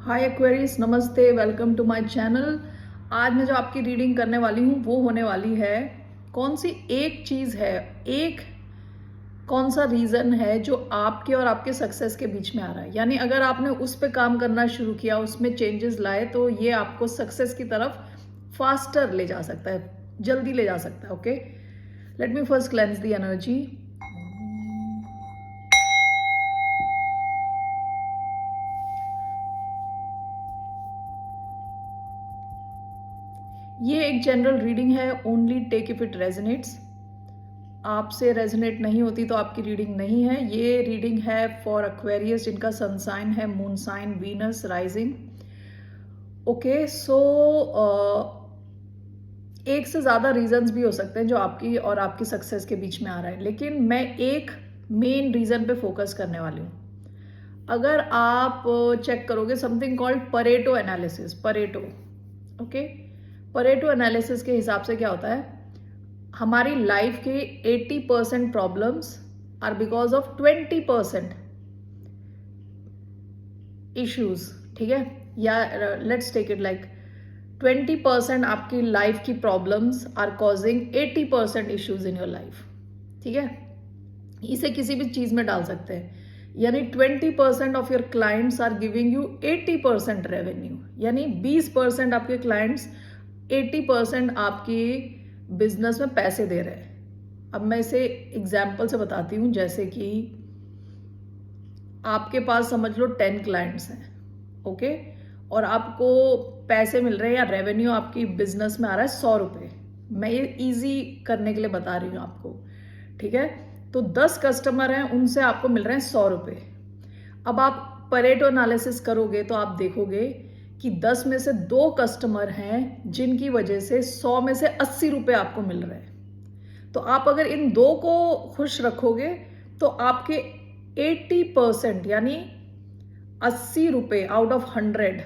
हाय Aquarius, नमस्ते, welcome to my channel. आज मैं जो आपकी रीडिंग करने वाली हूँ वो होने वाली है कौन सी एक चीज़ है, एक कौन सा रीज़न है जो आपके और आपके सक्सेस के बीच में आ रहा है। यानी अगर आपने उस पे काम करना शुरू किया, उसमें चेंजेस लाए, तो ये आपको सक्सेस की तरफ फास्टर ले जा सकता है, जल्दी ले जा सकता है। Okay, let me first cleanse the energy. ये एक जनरल रीडिंग है, only take if it resonates. आपसे रेजोनेट नहीं होती तो आपकी रीडिंग नहीं है। ये रीडिंग है फॉर एक्वेरियस जिनका सन साइन है moon sign Venus rising. Okay, so एक से ज़्यादा रीजंस भी हो सकते हैं जो आपकी और आपकी सक्सेस के बीच में आ रहा है, लेकिन मैं एक मेन रीजन पे फोकस करने वाली हूँ। अगर आप चेक करोगे something called Pareto analysis, Pareto, okay, Pareto analysis के हिसाब से क्या होता है, हमारी लाइफ के 80% problems are because of 20% issues. ठीक है, या लेट्स टेक इट लाइक 20% आपकी लाइफ की problems are causing 80% issues in your life. ठीक है, इसे किसी भी चीज में डाल सकते हैं। यानी 20% of your clients are giving you 80% revenue, यानी 20% आपके क्लाइंट्स 80% आपकी बिजनेस में पैसे दे रहे हैं। अब मैं इसे एग्जाम्पल से बताती हूँ, जैसे कि आपके पास समझ लो 10 क्लाइंट्स हैं, ओके, और आपको पैसे मिल रहे हैं या रेवेन्यू आपकी बिजनेस में आ रहा है 100 रुपये। मैं ये इजी करने के लिए बता रही हूँ आपको। ठीक है, तो 10 कस्टमर हैं, उनसे आपको मिल रहे हैं 100 रुपये। अब आप परेटो एनालिसिस करोगे तो आप देखोगे कि 10 में से 2 कस्टमर हैं जिनकी वजह से 100 में से 80 रुपये आपको मिल रहे हैं। तो आप अगर इन 2 को खुश रखोगे तो आपके 80% यानी 80 रुपये आउट ऑफ 100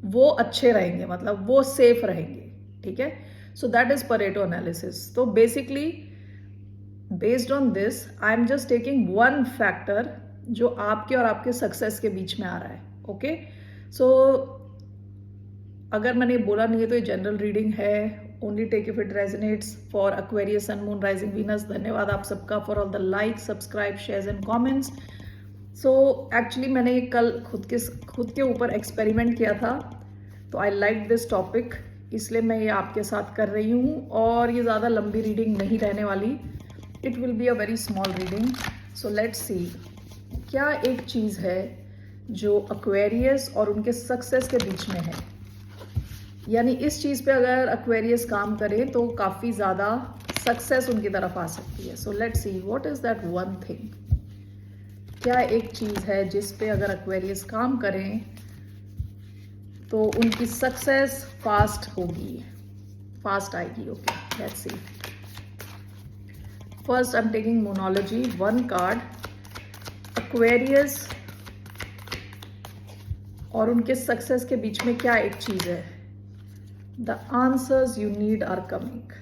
वो अच्छे रहेंगे, मतलब वो सेफ रहेंगे। ठीक है, so that is Pareto analysis. तो basically based on this I am just taking one factor जो आपके और आपके सक्सेस के बीच में आ रहा है। ओके, सो अगर मैंने बोला नहीं है तो ये जनरल रीडिंग है, only take if it resonates for Aquarius sun moon rising Venus. धन्यवाद आप सबका for all the like, subscribe, shares and comments. So actually मैंने कल खुद के ऊपर एक्सपेरिमेंट किया था, तो आई लाइक दिस टॉपिक, इसलिए मैं ये आपके साथ कर रही हूँ। और ये ज़्यादा लंबी रीडिंग नहीं रहने वाली, it will be a very small reading. So let's see, क्या एक चीज़ है जो एक्वेरियस और उनके सक्सेस के बीच में है। यानी इस चीज़ पे अगर एक्वेरियस काम करे तो काफ़ी ज़्यादा सक्सेस उनकी तरफ आ सकती है। So let's see what is that one thing. क्या एक चीज़ है जिस पे अगर एक्वेरियस काम करें तो उनकी सक्सेस फास्ट होगी, फास्ट आएगी। Okay, let's see. First I am taking monology, one card, Aquarius और उनके सक्सेस के बीच में क्या एक चीज है। The answers you need are coming,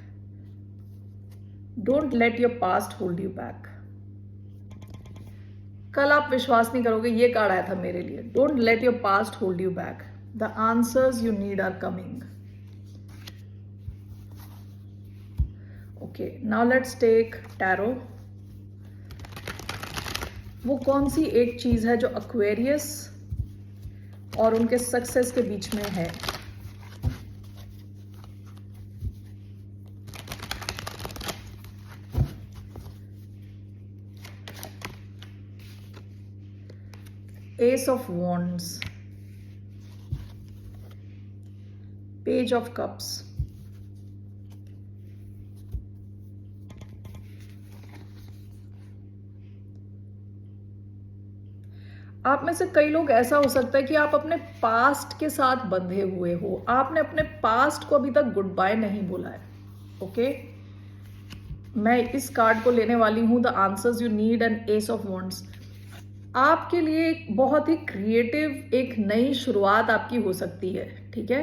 don't let your past hold you back. कल आप विश्वास नहीं करोगे, ये कार्ड आया था मेरे लिए, don't let your past hold you back, the answers you need are coming. Okay, now let's take tarot. वो कौन सी एक चीज है जो एक्वेरियस और उनके सक्सेस के बीच में है। S of wands, page of cups, आप में से कई लोग ऐसा हो सकता है कि आप अपने पास्ट के साथ बंधे हुए हो, आपने अपने पास्ट को अभी तक गुड बाय नहीं बोला है। ओके, मैं इस कार्ड को लेने वाली हूं, the answers you need and S of wands. आपके लिए एक बहुत ही क्रिएटिव एक नई शुरुआत आपकी हो सकती है। ठीक है,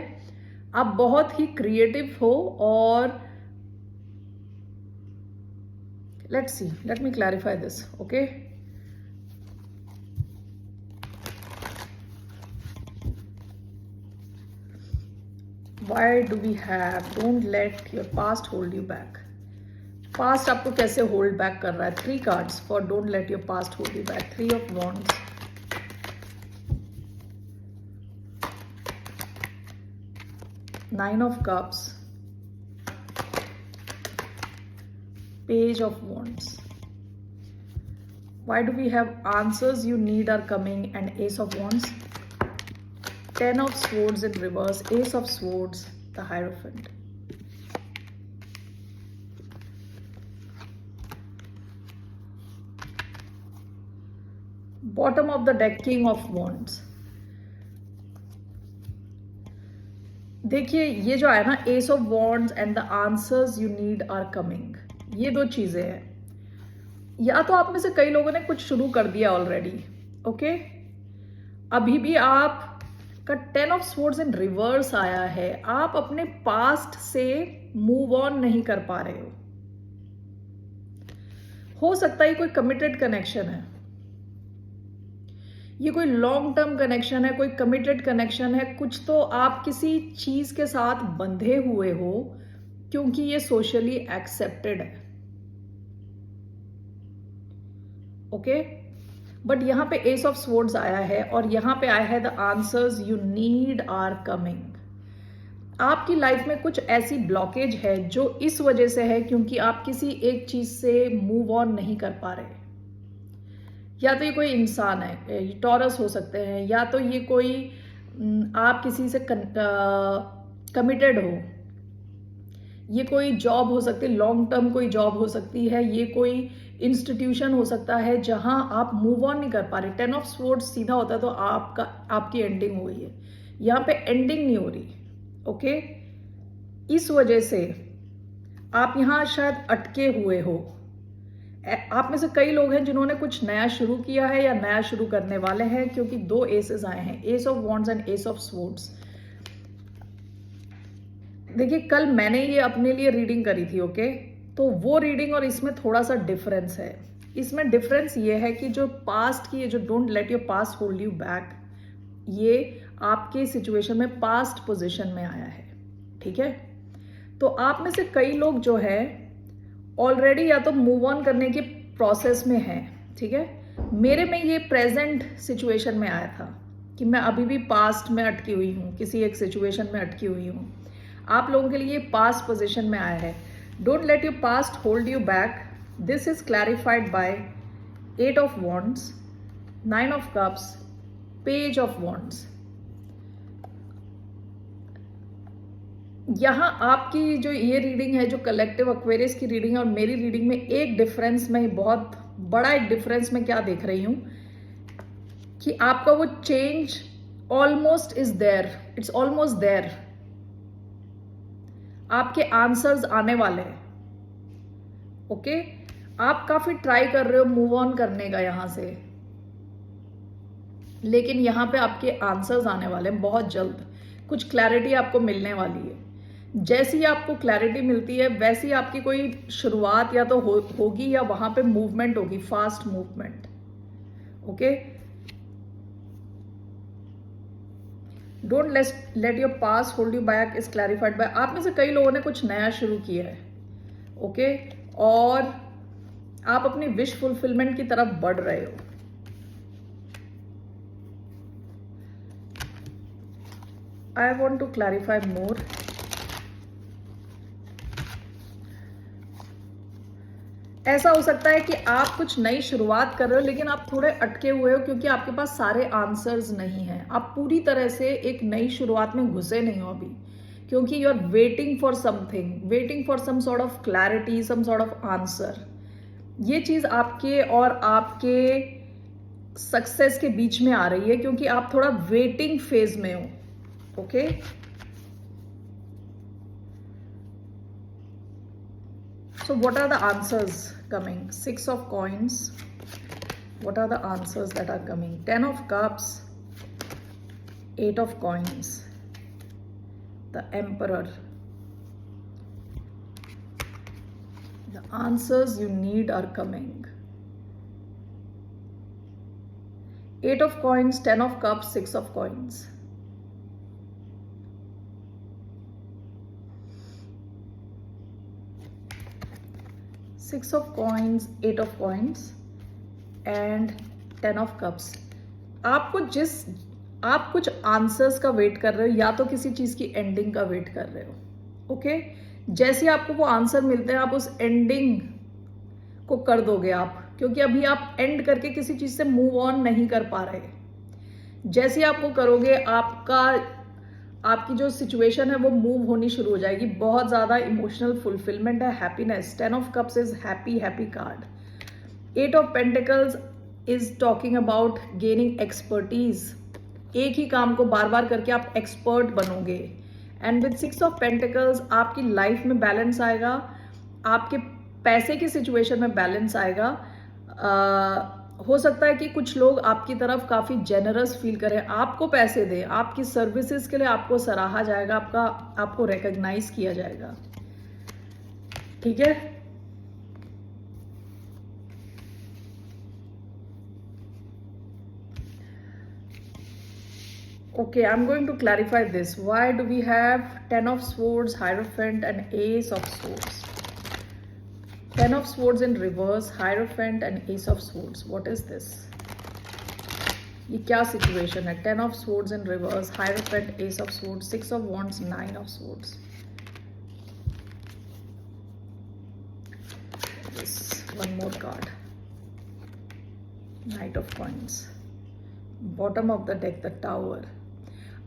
आप बहुत ही क्रिएटिव हो। और let's see, let me clarify this. Okay, Why do we have don't let your past hold you back? Past आपको कैसे hold back कर रहा है? 3 cards for don't let your past hold you back. 3 of Wands, Nine of Cups, Page of Wands. Why do we have answers you need are coming and Ace of Wands? 10 of Swords in reverse, Ace of Swords, the Hierophant. Bottom of the deck, King of Wands. देखिए ये जो है ना, ace of wands and the answers you need are coming, ये 2 चीजें हैं. या तो आप में से कई लोगों ने कुछ शुरू कर दिया ऑलरेडी, ओके. अभी भी आप का 10 ऑफ स्वॉर्ड्स इन रिवर्स आया है. आप अपने पास्ट से मूव ऑन नहीं कर पा रहे हो सकता है कोई कमिटेड कनेक्शन है, ये कोई लॉन्ग टर्म कनेक्शन है, कोई कमिटेड कनेक्शन है. कुछ तो आप किसी चीज के साथ बंधे हुए हो क्योंकि ये सोशली एक्सेप्टेड है, ओके. बट यहां पे एस ऑफ स्वॉर्ड्स आया है और यहां पे आया है the answers you need are coming. आपकी लाइफ में कुछ ऐसी ब्लॉकेज है जो इस वजह से है क्योंकि आप किसी एक चीज से मूव ऑन नहीं कर पा रहे. या तो ये कोई इंसान है, टॉरस हो सकते हैं, या तो ये कोई आप किसी से कमिटेड हो, ये कोई जॉब हो सकती है, लॉन्ग टर्म कोई जॉब हो सकती है, ये कोई इंस्टीट्यूशन हो सकता है जहां आप मूव ऑन नहीं कर पा रहे. 10 ऑफ स्वॉर्ड्स सीधा होता है तो आपकी एंडिंग हो गई है, यहाँ पे एंडिंग नहीं हो रही, ओके. इस वजह से आप यहाँ शायद अटके हुए हो. आप में से कई लोग हैं जिन्होंने कुछ नया शुरू किया है या नया शुरू करने वाले हैं क्योंकि 2 एसेस आए हैं, S of wands and S of swords. देखिए कल मैंने ये अपने लिए रीडिंग करी थी, ओके. तो वो रीडिंग और इसमें थोड़ा सा डिफरेंस है. इसमें डिफरेंस ये है कि जो पास्ट की, ये जो don't let your past hold you back, ये आपके सिचुएशन में पास्ट पोजीशन में आया है, ठीक है. तो आप में से कई लोग जो है ऑलरेडी या तो मूव ऑन करने के प्रोसेस में है, ठीक है. मेरे में ये प्रेजेंट सिचुएशन में आया था कि मैं अभी भी पास्ट में अटकी हुई हूँ, किसी एक सिचुएशन में अटकी हुई हूँ. आप लोगों के लिए पास्ट पोजीशन में आया है. Don't let your past hold you back. This is clarified by 8 of wands, 9 of cups, page of wands. यहाँ आपकी जो ये रीडिंग है, जो कलेक्टिव एक्वेरियस की रीडिंग है और मेरी रीडिंग में एक डिफरेंस, में बहुत बड़ा एक डिफरेंस मैं क्या देख रही हूं कि आपका वो change almost is there, it's almost there. आपके आंसर्स आने वाले हैं, ओके. आप काफी ट्राई कर रहे हो मूव ऑन करने का यहां से, लेकिन यहां पे आपके आंसर्स आने वाले हैं बहुत जल्द. कुछ क्लैरिटी आपको मिलने वाली है. जैसी आपको क्लैरिटी मिलती है वैसी आपकी कोई शुरुआत या तो होगी या वहां पे मूवमेंट होगी, fast movement, okay. Don't let your past hold you back is clarified by, आप में से कई लोगों ने कुछ नया शुरू किया है, ओके. और आप अपनी विश फुलफिलमेंट की तरफ बढ़ रहे हो. I want to clarify more. ऐसा हो सकता है कि आप कुछ नई शुरुआत कर रहे हो लेकिन आप थोड़े अटके हुए हो क्योंकि आपके पास सारे आंसर्स नहीं हैं. आप पूरी तरह से एक नई शुरुआत में घुसे नहीं हो अभी, क्योंकि you are waiting for something, waiting for some sort of clarity, some sort of answer. ये चीज आपके और आपके सक्सेस के बीच में आ रही है क्योंकि आप थोड़ा वेटिंग फेज में हो, okay. So what are the answers coming? 6 of coins. What are the answers that are coming? 10 of cups, 8 of coins, the emperor. The answers you need are coming. 8 of coins, 10 of cups, 6 of coins. 6 of coins, 8 of coins and 10 of cups. आप कुछ answers का wait कर रहे हो या तो किसी चीज की एंडिंग का वेट कर रहे हो। ओके, जैसे आपको वो आंसर मिलते हैं आप उस एंडिंग को कर दोगे आप, क्योंकि अभी आप एंड करके किसी चीज से मूव ऑन नहीं कर पा रहे। जैसे आप वो करोगे आपकी जो सिचुएशन है वो मूव होनी शुरू हो जाएगी। बहुत ज्यादा इमोशनल फुलफिलमेंट है, happiness. 10 of cups is happy card. 8 of pentacles is talking about gaining expertise. एक ही काम को बार बार करके आप एक्सपर्ट बनोगे। एंड विद 6 ऑफ पेंटिकल्स आपकी लाइफ में बैलेंस आएगा, आपके पैसे की सिचुएशन में बैलेंस आएगा। हो सकता है कि कुछ लोग आपकी तरफ काफी जेनरस फील करें, आपको पैसे दें, आपकी सर्विसेज के लिए आपको सराहा जाएगा, आपको रिकॉग्नाइज किया जाएगा। ठीक है, okay, I'm going to clarify this. Why do we have 10 of swords, Hierophant and Ace of swords? 10 of swords in reverse, Hierophant and Ace of swords. What is this? ये क्या situation है? 10 of swords in reverse, Hierophant, Ace of swords, 6 of wands, 9 of swords. This one more card. Knight of coins. Bottom of the deck, the Tower.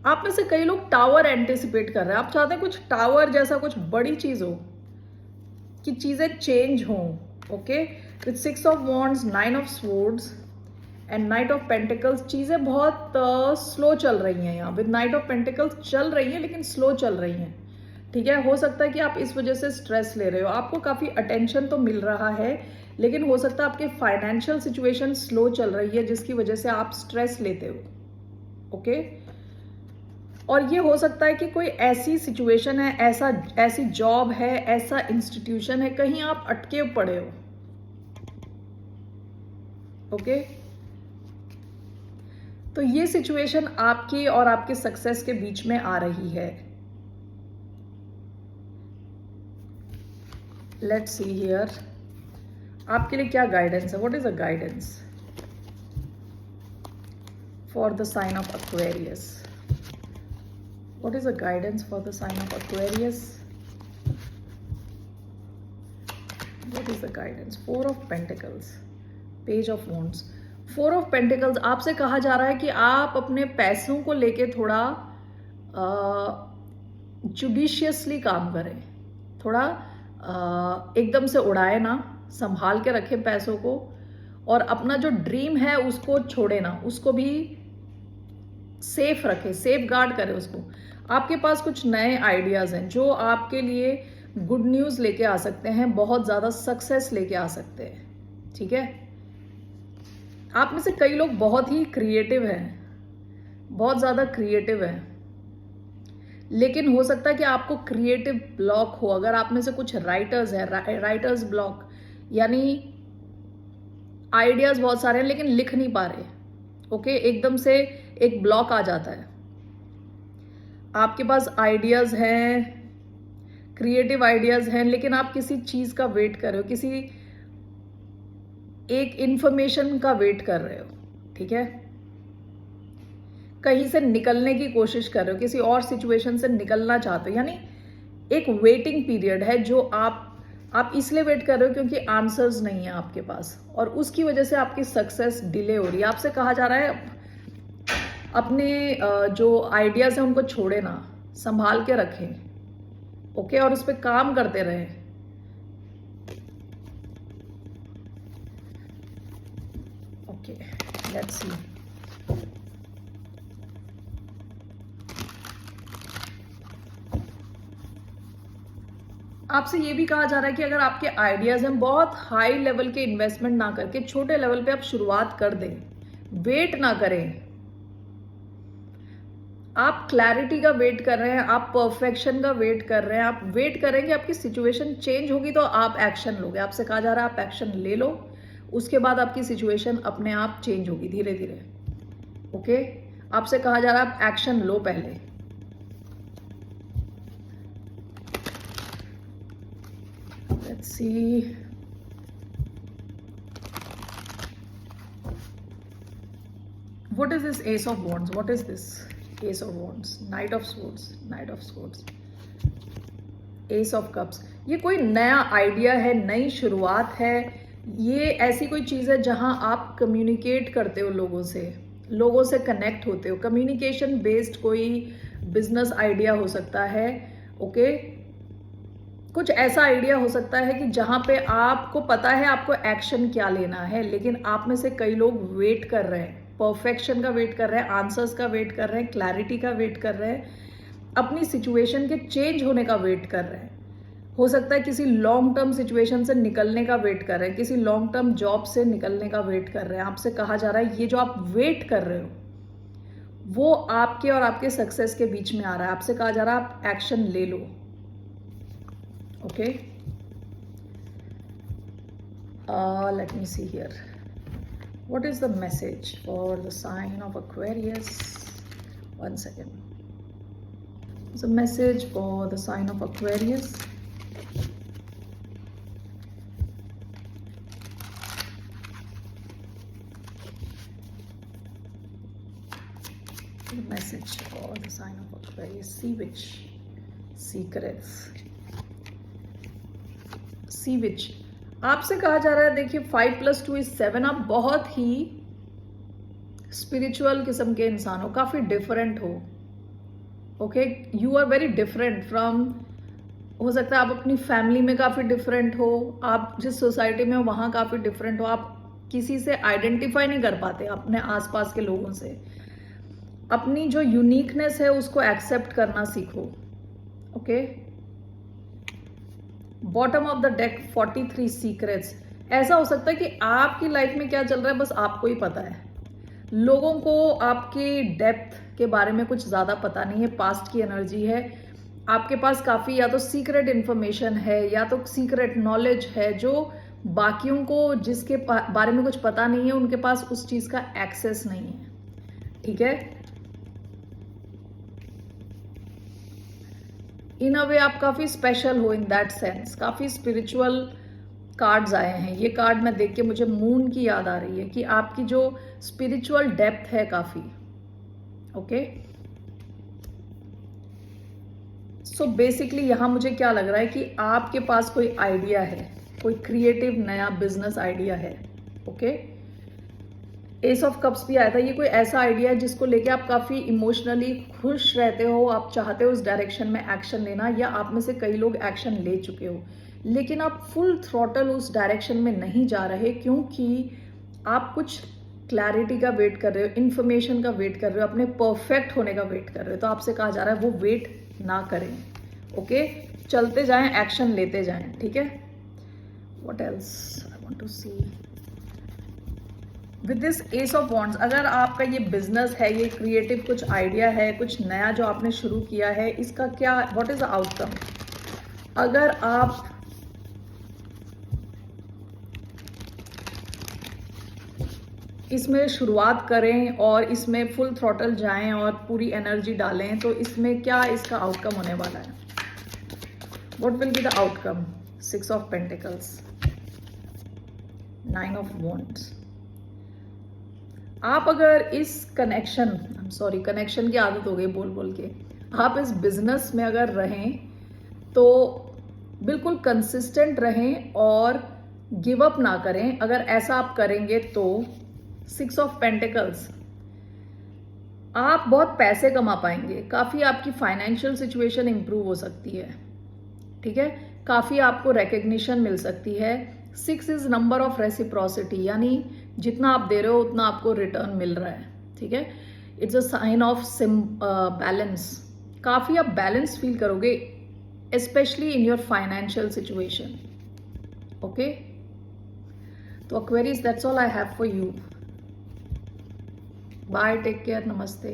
आप में से कई लोग tower anticipate कर रहे हैं। आप चाहते हैं कुछ टावर जैसा कुछ बड़ी चीज हो, कि चीजें चेंज हो। Okay, with 6 of wands, 9 of swords and night of pentacles चीजें बहुत स्लो चल रही हैं। यहाँ विद नाइट ऑफ पेंटिकल्स चल रही हैं लेकिन स्लो चल रही हैं। ठीक है, हो सकता है कि आप इस वजह से स्ट्रेस ले रहे हो, आपको काफी अटेंशन तो मिल रहा है लेकिन हो सकता है आपके फाइनेंशियल सिचुएशन स्लो चल रही है जिसकी वजह से आप स्ट्रेस लेते हो। ओके, और ये हो सकता है कि कोई ऐसी सिचुएशन है, ऐसी जॉब है, ऐसा इंस्टीट्यूशन है, कहीं आप अटके पड़े हो। ओके, तो ये सिचुएशन आपकी और आपके सक्सेस के बीच में आ रही है। लेट्स सी हियर आपके लिए क्या गाइडेंस है। What is a guidance for the sign of Aquarius? What is the guidance for the sign of Aquarius? What is the guidance? 4 of Pentacles, Page of Wands, 4 of Pentacles। आपसे कहा जा रहा है कि आप अपने पैसों को लेके थोड़ा जुडिशियसली काम करें, थोड़ा एकदम से उड़ाए ना, संभाल के रखें पैसों को, और अपना जो ड्रीम है उसको छोड़े ना, उसको भी सेफ रखें, सेफ गार्ड करें उसको। आपके पास कुछ नए आइडियाज हैं जो आपके लिए गुड न्यूज लेके आ सकते हैं, बहुत ज्यादा सक्सेस लेके आ सकते हैं। ठीक है, आप में से कई लोग बहुत ही क्रिएटिव हैं, बहुत ज्यादा क्रिएटिव हैं, लेकिन हो सकता है कि आपको क्रिएटिव ब्लॉक हो। अगर आप में से कुछ राइटर्स हैं, राइटर्स ब्लॉक, यानी आइडियाज बहुत सारे हैं लेकिन लिख नहीं पा रहे। ओके, एकदम से एक ब्लॉक आ जाता है। आपके पास आइडियाज हैं, क्रिएटिव आइडियाज हैं, लेकिन आप किसी चीज का वेट कर रहे हो, किसी एक इंफॉर्मेशन का वेट कर रहे हो। ठीक है, कहीं से निकलने की कोशिश कर रहे हो, किसी और सिचुएशन से निकलना चाहते हो, यानी एक वेटिंग पीरियड है जो आप इसलिए वेट कर रहे हो क्योंकि आंसर्स नहीं है आपके पास, और उसकी वजह से आपकी सक्सेस डिले हो रही है। आपसे कहा जा रहा है अपने जो आइडियाज हैं उनको छोड़े ना, संभाल के रखें। ओके, और उस पर काम करते रहें। ओके, लेट्स सी। आपसे ये भी कहा जा रहा है कि अगर आपके आइडियाज हैं, बहुत हाई लेवल के इन्वेस्टमेंट ना करके छोटे लेवल पे आप शुरुआत कर दें, वेट ना करें। आप क्लैरिटी का वेट कर रहे हैं, आप परफेक्शन का वेट कर रहे हैं, आप वेट करेंगे आपकी सिचुएशन चेंज होगी तो आप एक्शन लोगे। आपसे कहा जा रहा है आप एक्शन ले लो, उसके बाद आपकी सिचुएशन अपने आप चेंज होगी धीरे धीरे। ओके, आपसे कहा जा रहा है आप एक्शन लो पहले। Let's see what is this ace of wands? What is this ace of wands? Knight of swords, knight of swords, ace of cups. ये कोई नया आइडिया है, नई शुरुआत है, ये ऐसी कोई चीज़ है जहां आप कम्युनिकेट करते हो, लोगों से कनेक्ट होते हो. कम्युनिकेशन बेस्ड कोई बिजनेस आइडिया हो सकता है. ओके, कुछ ऐसा आइडिया हो सकता है कि जहां पे आपको पता है आपको एक्शन क्या लेना है, लेकिन आप में से कई लोग वेट कर रहे हैं, परफेक्शन का वेट कर रहे हैं, आंसर्स का वेट कर रहे हैं, क्लैरिटी का वेट कर रहे हैं, अपनी सिचुएशन के चेंज होने का वेट कर रहे हैं. हो सकता है किसी लॉन्ग टर्म सिचुएशन से निकलने का वेट कर रहे हैं, किसी लॉन्ग टर्म जॉब से निकलने का वेट कर रहे हैं. आपसे कहा जा रहा है ये जो आप वेट कर रहे हो वो आपके और आपके सक्सेस के बीच में आ रहा है. आपसे कहा जा रहा है आप एक्शन ले लो. Okay, let me see here. What is the message for the sign of Aquarius? One second. It's a message for the sign of Aquarius. The message for the sign of Aquarius. Sea Witch. Secrets. Sea Witch. आपसे कहा जा रहा है, देखिए 5+2 is 7. आप बहुत ही spiritual किस्म के इंसान हो, काफी डिफरेंट हो. Okay, you are very different from, हो सकता है आप अपनी फैमिली में काफी डिफरेंट हो, आप जिस सोसाइटी में हो वहां काफी डिफरेंट हो, आप किसी से आइडेंटिफाई नहीं कर पाते अपने आसपास के लोगों से. अपनी जो यूनिकनेस है उसको एक्सेप्ट करना सीखो. Okay, bottom of the deck 43 secrets. ऐसा हो सकता है कि आपकी लाइफ में क्या चल रहा है बस आपको ही पता है, लोगों को आपके डेप्थ के बारे में कुछ ज्यादा पता नहीं है. पास्ट की एनर्जी है, आपके पास काफी या तो सीक्रेट इंफॉर्मेशन है या तो सीक्रेट नॉलेज है जो बाकियों को जिसके बारे में कुछ पता नहीं है उनके पास उस चीज का एक्सेस नहीं है. ठीक है, इन अ वे आप काफी स्पेशल हो इन दैट सेंस. काफी स्पिरिचुअल कार्ड्स आए हैं. ये कार्ड मैं देख के मुझे मून की याद आ रही है कि आपकी जो स्पिरिचुअल डेप्थ है काफी. ओके, सो बेसिकली यहां मुझे क्या लग रहा है कि आपके पास कोई आइडिया है, कोई क्रिएटिव नया बिजनेस आइडिया है. ओके, एस ऑफ कप्स भी आया था. ये कोई ऐसा आइडिया है जिसको लेके आप काफी इमोशनली खुश रहते हो, आप चाहते हो उस डायरेक्शन में एक्शन लेना, या आप में से कई लोग एक्शन ले चुके हो, लेकिन आप फुल थ्रॉटल उस डायरेक्शन में नहीं जा रहे क्योंकि आप कुछ क्लैरिटी का वेट कर रहे हो, इंफॉर्मेशन का वेट कर रहे हो, अपने परफेक्ट होने का वेट कर रहे हो. तो आपसे कहा जा रहा है वो वेट ना करें. ओके, चलते जाएं, एक्शन लेते जाएं. ठीक है, what else I want to see with this ace of wands. अगर आपका ये बिजनेस है, ये क्रिएटिव कुछ आइडिया है, कुछ नया जो आपने शुरू किया है, इसका क्या, व्हाट इज द आउटकम. अगर आप इसमें शुरुआत करें और इसमें फुल थ्रॉटल जाएं और पूरी एनर्जी डालें तो इसमें क्या इसका आउटकम होने वाला है. What will be the outcome. 6 of pentacles, 9 of wands. आप अगर इस कनेक्शन की आदत हो गई बोल बोल के, आप इस बिजनेस में अगर रहें तो बिल्कुल कंसिस्टेंट रहें और गिव अप ना करें. अगर ऐसा आप करेंगे तो 6 ऑफ पेंटिकल्स, आप बहुत पैसे कमा पाएंगे, काफी आपकी फाइनेंशियल सिचुएशन इंप्रूव हो सकती है. ठीक है, काफी आपको रिकग्निशन मिल सकती है. 6 इज नंबर ऑफ रेसिप्रोसिटी, यानी जितना आप दे रहे हो उतना आपको रिटर्न मिल रहा है. ठीक है, it's a sign of balance. काफी आप बैलेंस फील करोगे specially in your financial situation. Okay, तो Aquarius, that's all I have for you. Bye, take care, namaste.